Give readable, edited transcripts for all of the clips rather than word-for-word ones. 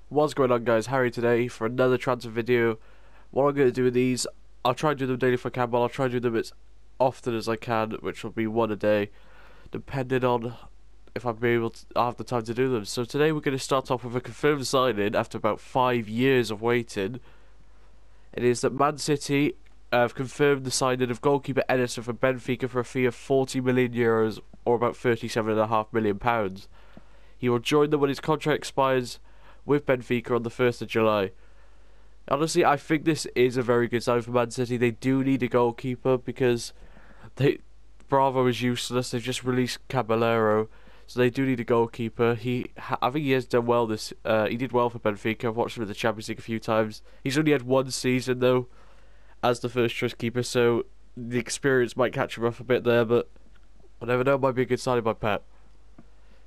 What's going on, guys? Harry today for another transfer video. What I'm going to do with these, I'll try and do them daily if I can, but I'll try and do them as often as I can, which will be one a day, depending on if I'm able to, I have the time to do them. So today we're going to start off with a confirmed signing after about 5 years of waiting. It is that Man City have confirmed the signing of goalkeeper Edison from Benfica for a fee of €40 million, or about £37.5 million. He will join them when his contract expires with Benfica on the 1st of July. Honestly, I think this is a very good sign for Man City. They do need a goalkeeper because Bravo is useless. They've just released Caballero, so they do need a goalkeeper. I think he has done well this. He did well for Benfica. I've watched him in the Champions League a few times. He's only had one season though as the first choice keeper, so the experience might catch him off a bit there. But I never know. It might be a good signing by Pep.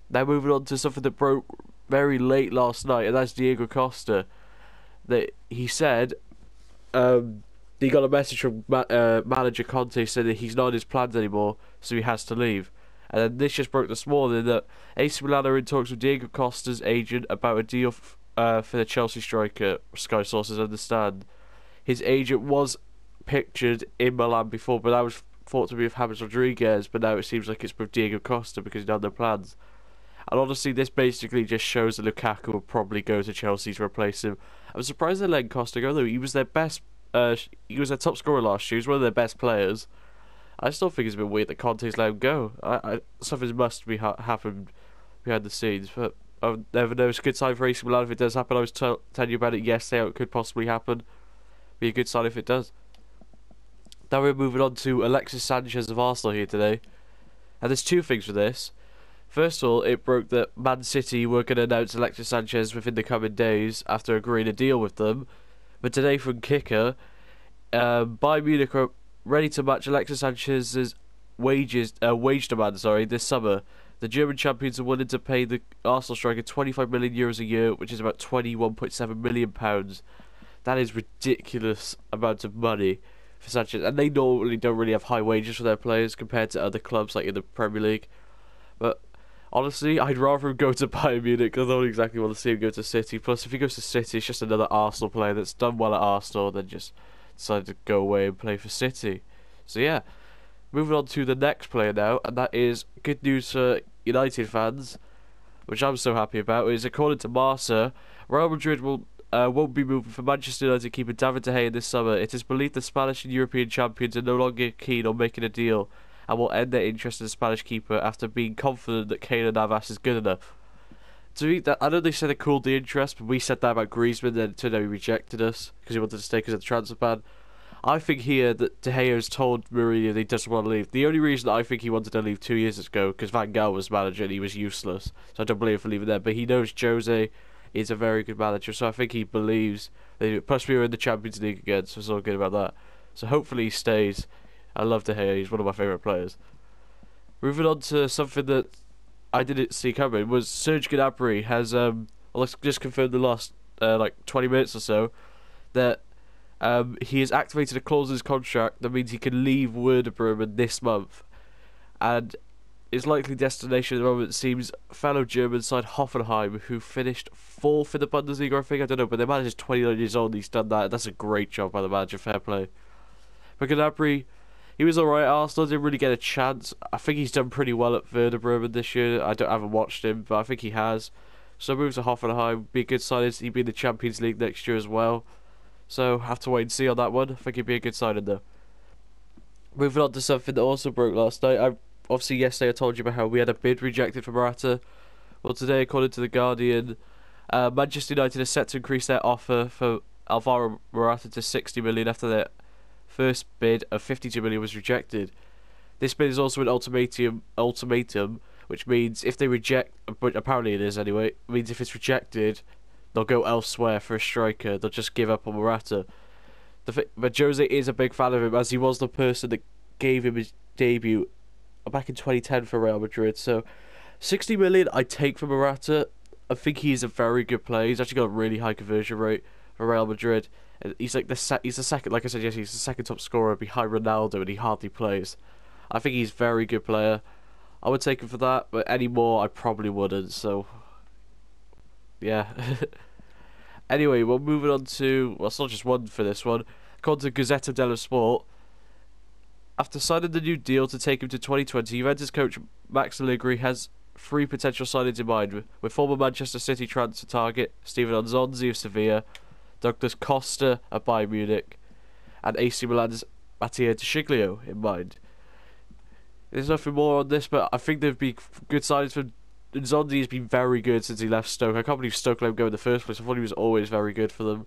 Now moving on to something that broke very late last night, and that's Diego Costa. That he said he got a message from manager Conte saying that he's not in his plans anymore, so he has to leave. And then this just broke this morning that AC Milan are in talks with Diego Costa's agent about a deal for the Chelsea striker, Sky sources understand. His agent was pictured in Milan before, but that was thought to be with James Rodriguez, but now it seems like it's with Diego Costa because he's not in their plans. And honestly, this basically just shows that Lukaku will probably go to Chelsea to replace him. I'm surprised they let Costa go though. He was their best. He was their top scorer last year. He was one of their best players. I still think it's a bit weird that Conte's let him go. Something must be happened behind the scenes, but I never know. It's a good sign for AC Milan if it does happen. I was telling you about it yesterday. How it could possibly happen. Be a good sign if it does. Now we're moving on to Alexis Sanchez of Arsenal here today, and there's two things for this. First of all, it broke that Man City were going to announce Alexis Sanchez within the coming days after agreeing a deal with them. But today from Kicker, Bayern Munich are ready to match Alexis Sanchez's wage demand this summer. The German champions are willing to pay the Arsenal striker €25 million a year, which is about £21.7 million. That is ridiculous amount of money for Sanchez. And they normally don't really have high wages for their players compared to other clubs like in the Premier League. But honestly, I'd rather him go to Bayern Munich. I don't exactly want to see him go to City. Plus, if he goes to City, it's just another Arsenal player that's done well at Arsenal, then just decided to go away and play for City. So yeah, moving on to the next player now, and that is good news for United fans, which I'm so happy about. Is according to Marca, Real Madrid won't be moving for Manchester United keeper David De Gea this summer. It is believed the Spanish and European champions are no longer keen on making a deal, and will end their interest in the Spanish keeper after being confident that Keylor Navas is good enough. To me, I know they said they cooled the interest, but we said that about Griezmann, then it turned out he rejected us because he wanted to stay because of the transfer ban. I think here that De Gea has told Mourinho that he doesn't want to leave. The only reason I think he wanted to leave 2 years ago because Van Gaal was manager and he was useless, so I don't blame him for leaving there. But he knows Jose is a very good manager, so I think he believes they do. Plus, we were in the Champions League again, so it's all good about that. So hopefully he stays. I love De Gea, he's one of my favourite players. Moving on to something that I didn't see coming, was Serge Gnabry has, let's just confirm the last, 20 minutes or so, that he has activated a clause in his contract that means he can leave Werder Bremen this month. And his likely destination at the moment seems fellow German side Hoffenheim, who finished 4th in the Bundesliga, I think, I don't know, but their manager's 29 years old and he's done that. That's a great job by the manager, fair play. But Gnabry, he was alright at Arsenal, didn't really get a chance. I think he's done pretty well at Werder Bremen this year. I haven't watched him, but I think he has. So moves to Hoffenheim, be a good signing. He'd be in the Champions League next year as well. So have to wait and see on that one. I think he'd be a good signing though. Moving on to something that also broke last night. Obviously yesterday I told you about how we had a bid rejected for Morata. Well, today, according to The Guardian, Manchester United are set to increase their offer for Alvaro Morata to 60 million after their first bid of 52 million was rejected. This bid is also an ultimatum, which means if they reject, but apparently it is anyway, it means if it's rejected, they'll go elsewhere for a striker. They'll just give up on Morata. But Jose is a big fan of him, as he was the person that gave him his debut back in 2010 for Real Madrid. So 60 million I take for Morata. I think he's a very good player. He's actually got a really high conversion rate for Real Madrid. He's like he's the second, like I said yesterday, he's the second top scorer behind Ronaldo, and he hardly plays. I think he's a very good player. I would take him for that, but any more I probably wouldn't. So yeah. Anyway, we're moving on to, well, it's not just one for this one. According to Gazzetta dello Sport, after signing the new deal to take him to 2020, Juventus coach Max Allegri has three potential signings in mind, with former Manchester City transfer target Steven Nzonzi of Sevilla, Douglas Costa of Bayern Munich, and AC Milan's Mattia De Sciglio in mind. There's nothing more on this, but I think there'd be good signings for Nzonzi. Has been very good since he left Stoke. I can't believe Stoke let him go in the first place. I thought he was always very good for them.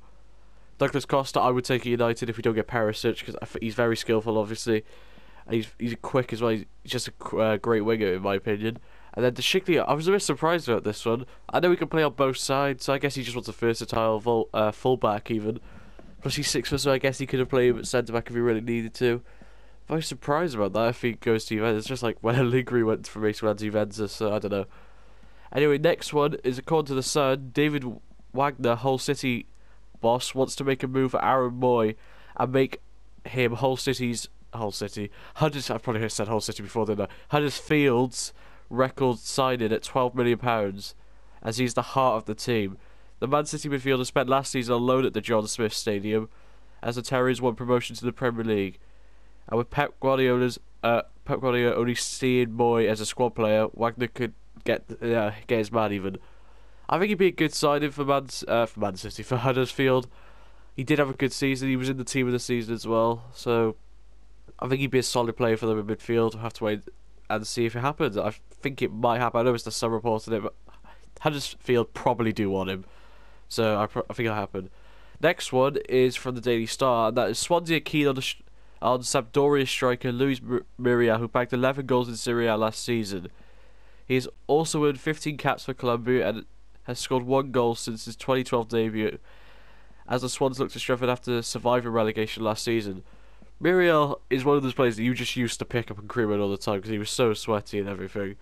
Douglas Costa, I would take at United if we don't get Perisic, because he's very skillful, obviously. And he's quick as well. He's just a great winger, in my opinion. And then De Sciglio, I was a bit surprised about this one. I know he can play on both sides, so I guess he just wants a versatile full-back even. Plus he's 6', so I guess he could have played him at centre-back if he really needed to. Very surprised about that if he goes to Juventus. It's just like when Allegri went from AC Milan to Juventus, so I don't know. Anyway, next one is, according to The Sun, David Wagner, Hull City boss, wants to make a move for Aaron Moy and make him I've probably said Hull City before, didn't I? Huddersfield's record signing at £12 million, as he's the heart of the team. The Man City midfielder spent last season on loan at the John Smith Stadium, as the Terriers won promotion to the Premier League. And with Pep Guardiola only seeing Moy as a squad player, Wagner could get his man even. I think he'd be a good signing for Man City, for Huddersfield. He did have a good season. He was in the team of the season as well, so I think he'd be a solid player for them in midfield. We'll have to wait and see if it happens. I think it might happen. I know it's the Sun reporting it, but Huddersfield probably do want him, so I think it'll happen. Next one is from the Daily Star, and that is Swansea are keen on Sampdoria striker Luis Muriel, who bagged 11 goals in Serie A last season. He has also earned 15 caps for Colombia and has scored 1 goal since his 2012 debut, as the Swans look to strengthen after surviving relegation last season. Muriel is one of those players that you just used to pick up and cream all the time because he was so sweaty and everything.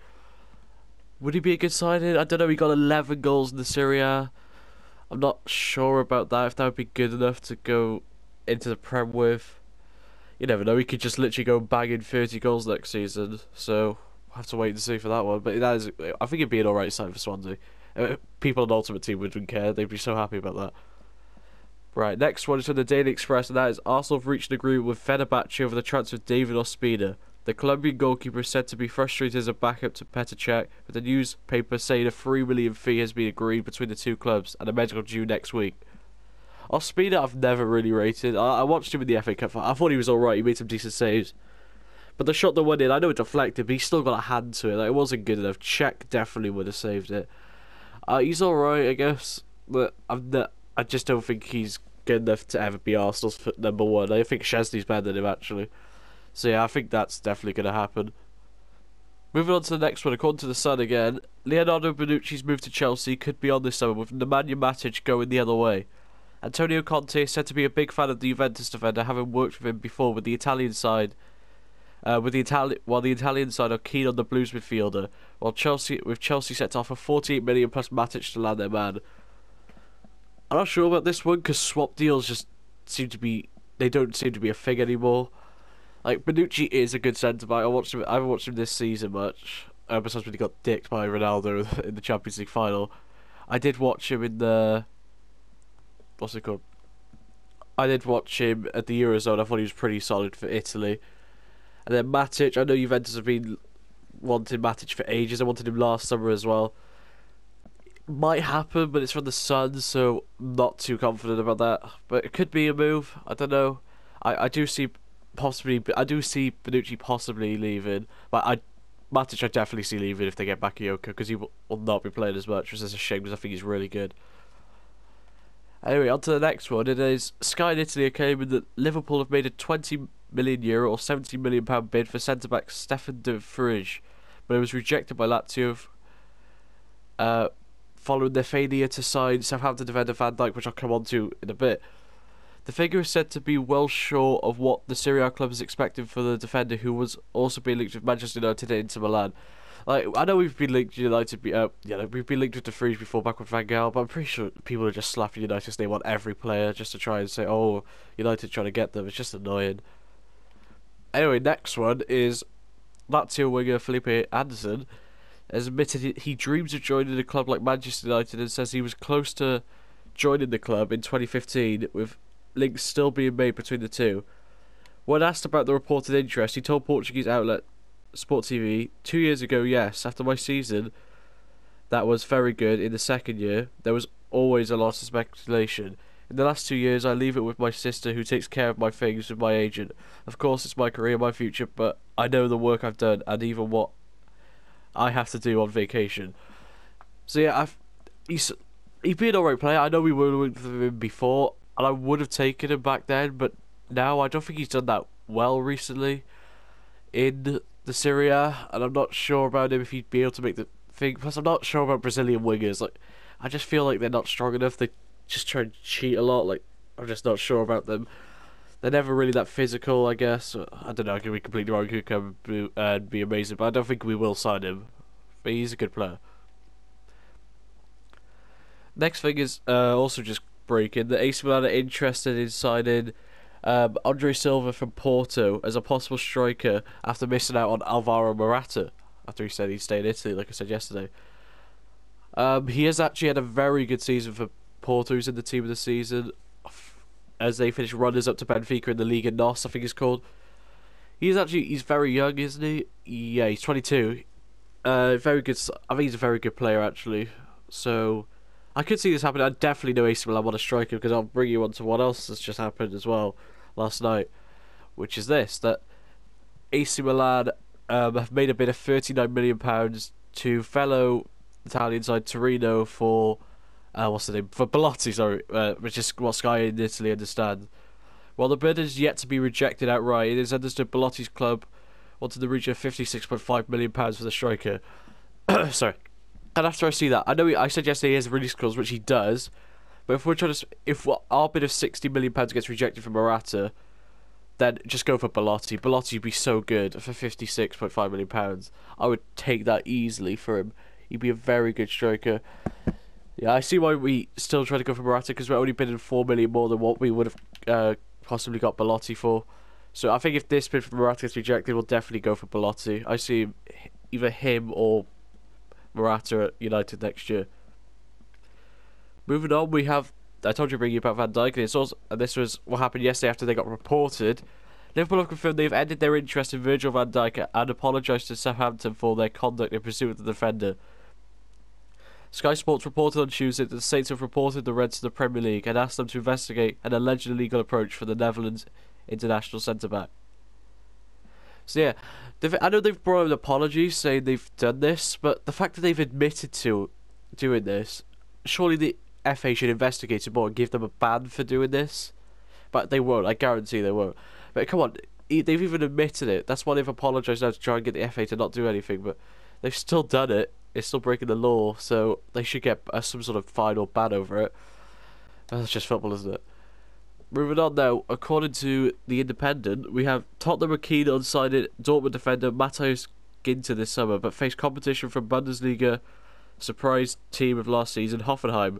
Would he be a good signing? I don't know, he got 11 goals in the Serie A. I'm not sure about that, if that would be good enough to go into the Prem with. You never know, he could just literally go banging 30 goals next season, so we'll have to wait and see for that one. But that is, I think it'd be an alright sign for Swansea. People on Ultimate Team wouldn't care, they'd be so happy about that. Right, next one is from the Daily Express, and that is Arsenal have reached an agreement with Fenerbahce over the transfer of David Ospina. The Colombian goalkeeper is said to be frustrated as a backup to Petr Cech, with the newspaper saying a $3 million fee has been agreed between the two clubs and a medical due next week. Ospina I've never really rated. I watched him in the FA Cup. I thought he was alright, he made some decent saves. But the shot that went in, I know it deflected, but he still got a hand to it. Like, it wasn't good enough. Cech definitely would have saved it. He's alright, I guess, but I just don't think he's good enough to ever be Arsenal's number one. I think Szczesny's better than him, actually. So yeah, I think that's definitely going to happen. Moving on to the next one, according to The Sun again, Leonardo Bonucci's move to Chelsea could be on this summer, with Nemanja Matic going the other way. Antonio Conte is said to be a big fan of the Juventus defender, having worked with him before with the Italian side. While the Italian side are keen on the Blues midfielder, with Chelsea set to offer 48 million plus Matic to land their man. I'm not sure about this one because swap deals just don't seem to be a thing anymore. Like, Bonucci is a good centre back. I haven't watched him this season much, besides when he got dicked by Ronaldo in the Champions League final. I did watch him in the, what's it called? I did watch him at the Eurozone. I thought he was pretty solid for Italy. And then Matic, I know Juventus have been wanting Matic for ages. I wanted him last summer as well. Might happen, but it's from the Sun, so I'm not too confident about that. But it could be a move. I don't know. I do see Bonucci possibly leaving, but Matic I definitely see leaving if they get Bakayoko, because he will not be playing as much, which is a shame because I think he's really good. Anyway, on to the next one. It is Sky in Italy are claiming that Liverpool have made a €20 million or £70 million bid for centre-back Stefan de Vrij, but it was rejected by Lazio following their failure to sign Southampton defender Van Dijk, which I'll come on to in a bit. The figure is said to be well short of what the Serie A club is expecting for the defender, who was also being linked with Manchester United and Inter Milan. Like, I know we've been linked to United, we've been linked with De Vrij before, back with Van Gaal, but I'm pretty sure people are just slapping United's name on every player just to try and say, oh, United trying to get them. It's just annoying. Anyway, next one is Lazio winger Felipe Anderson has admitted he dreams of joining a club like Manchester United, and says he was close to joining the club in 2015, with links still being made between the two. When asked about the reported interest, he told Portuguese outlet Sport TV, 2 years ago, yes, after my season that was very good in the second year, there was always a lot of speculation. In the last 2 years, I leave it with my sister, who takes care of my things with my agent. Of course, it's my career, my future, but I know the work I've done and even what I have to do on vacation. So yeah, he's been an alright player. I know we were with him before, and I would have taken him back then, but now I don't think he's done that well recently in the Serie A, and I'm not sure about him if he'd be able to make the thing. Plus, I'm not sure about Brazilian wingers. Like, I just feel like they're not strong enough. They just try and cheat a lot. Like, I'm just not sure about them. They're never really that physical, I guess. I don't know. I could be completely wrong. He could come and be amazing, but I don't think we will sign him. But he's a good player. Next thing is also just breaking. The AC Milan are interested in signing Andre Silva from Porto as a possible striker after missing out on Alvaro Morata after he said he'd stay in Italy, like I said yesterday. He has actually had a very good season for Porto. He's in the team of the season as they finish runners up to Benfica in the Liga NOS, I think it's called. He's very young, isn't he? Yeah, he's 22. Very good. I think he's a very good player actually. So I could see this happen. I definitely know AC Milan want a striker, because I'll bring you on to what else has just happened as well last night, which is this: that AC Milan have made a bid of £39 million to fellow Italian side Torino for what's the name? For Belotti, sorry, which is what Sky in Italy understand. While the bid is yet to be rejected outright, it is understood Belotti's club wanted the region of £56.5 million for the striker. Sorry. And after I see that, I said yesterday he has release clause, which he does. But if we're trying to, our bid of £60 million gets rejected for Morata, then just go for Belotti. Belotti would be so good for £56.5 million. I would take that easily for him. He'd be a very good striker. Yeah, I see why we still try to go for Morata, because we're only bidding £4 million more than what we would have possibly got Belotti for. So I think if this bid for Morata gets rejected, we'll definitely go for Belotti. I see either him or Morata at United next year. Moving on, we have, I told you to bring you about Van Dijk, and this was what happened yesterday after they got reported. Liverpool have confirmed they've ended their interest in Virgil van Dijk and apologised to Southampton for their conduct in pursuit of the defender. Sky Sports reported on Tuesday that the Saints have reported the Reds to the Premier League and asked them to investigate an alleged illegal approach for the Netherlands international centre-back. So yeah, I know they've brought an apology saying they've done this, but the fact that they've admitted to doing this, surely the FA should investigate it more and give them a ban for doing this. But they won't, I guarantee they won't. But come on, they've even admitted it. That's why they've apologised now, to try and get the FA to not do anything, but they've still done it. It's still breaking the law, so they should get some sort of fine or ban over it. That's just football, isn't it? Moving on now, according to The Independent, we have Tottenham are keen on signing Dortmund defender Matthias Ginter this summer, but face competition from Bundesliga surprise team of last season, Hoffenheim.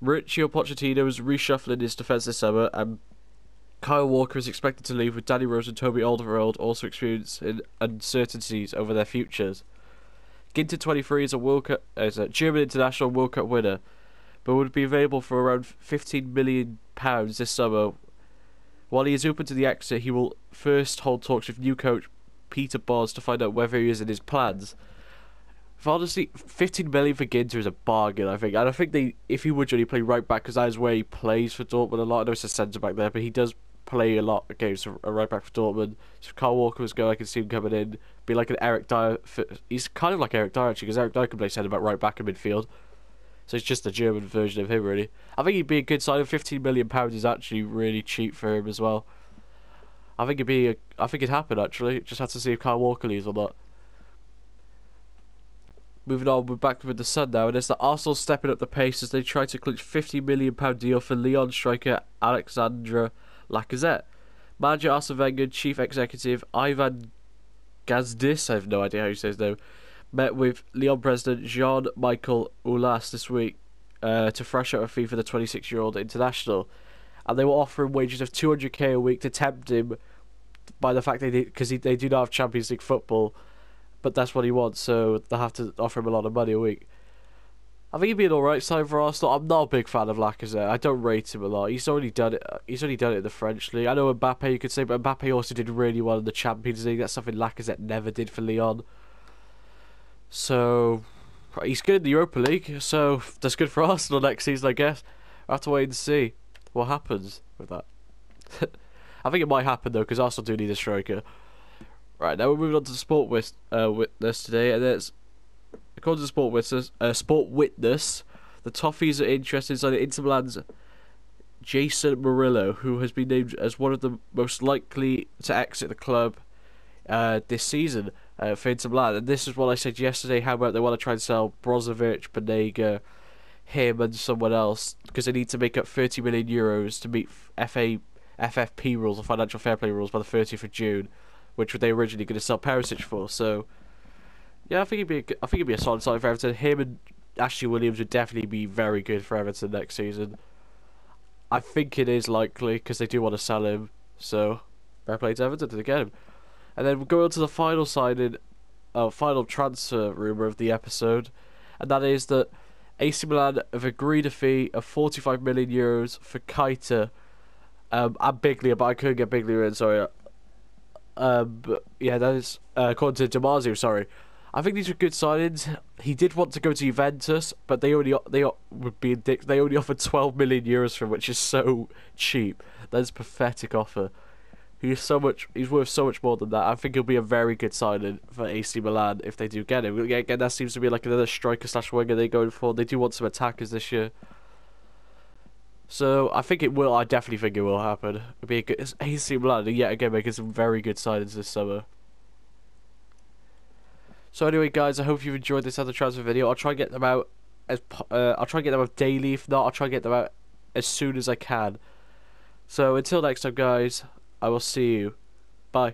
Mauricio Pochettino is reshuffling his defence this summer, and Kyle Walker is expected to leave, with Danny Rose and Toby Alderweireld also experiencing uncertainties over their futures. Ginter, 23, is a German international World Cup winner, but would be available for around £15 million this summer. While he is open to the exit, he will first hold talks with new coach Peter Bosz to find out whether he is in his plans. Honestly, £15 million for Ginter is a bargain, I think. And I think if he would only play right back, because that is where he plays for Dortmund a lot. I know it's a centre back there, but he does play a lot of games a right back for Dortmund. So if Kyle Walker was going, I can see him coming in, be like an Eric Dyer. He's kind of like Eric Dyer actually, because Eric Dyer can play centre back, right back, and midfield. So it's just a German version of him, really. I think he'd be a good sign. £15 million is actually really cheap for him as well. I think it'd happen actually. Just have to see if Kyle Walker leaves or not. Moving on, we're back with the Sun now, and it's the Arsenal stepping up the pace as they try to clinch £50 million deal for Lyon striker Alexandre Lacazette. Manager Arsene Wenger, chief executive Ivan Gazidis, I have no idea how you say his name, met with Lyon president Jean-Michel Aulas this week to thrash out a fee for the 26-year-old international, and they were offering wages of £200k a week to tempt him by the fact because they do not have Champions League football, but that's what he wants, so they'll have to offer him a lot of money a week. I think he'd be an alright sign for Arsenal. I'm not a big fan of Lacazette. I don't rate him a lot. He's only done it. He's only done it in the French league. I know Mbappe, you could say, but Mbappe also did really well in the Champions League. That's something Lacazette never did for Lyon. So he's good in the Europa League. So that's good for Arsenal next season, I guess. I'll have to wait and see what happens with that. I think it might happen though, because Arsenal do need a striker. Right, now we're moving on to the Sport Witness today, and it's according to the Sport Witness, the Toffees are interested in signing Inter Milan's Jason Murillo, who has been named as one of the most likely to exit the club this season for Inter Milan. And this is what I said yesterday. How about they want to try and sell Brozovic, Banega, him, and someone else because they need to make up 30 million euros to meet FFP rules or financial fair play rules by the 30th of June, which they originally going to sell Perisic for. So yeah, I think it'd be a solid sign for Everton. Him and Ashley Williams would definitely be very good for Everton next season. I think it is likely because they do want to sell him. So fair play to Everton to get him. And then we'll go on to the final final transfer rumour of the episode, and that is that AC Milan have agreed a fee of 45 million euros for Keita and Biglia, but I couldn't get Biglia in, sorry. But yeah, that is according to Damasio, sorry. I think these are good signings. He did want to go to Juventus, but they only offered 12 million euros for him, which is so cheap. That is a pathetic offer. He's worth so much more than that. I think he'll be a very good signing for AC Milan if they do get him. Again, that seems to be like another striker / winger they're going for. They do want some attackers this year. So I think it will. I definitely think it will happen. It'll be a good AC Milan yet again making some very good signings this summer. So anyway, guys, I hope you've enjoyed this other transfer video. I'll try and get them out daily. If not, I'll try and get them out as soon as I can. So until next time, guys, I will see you. Bye.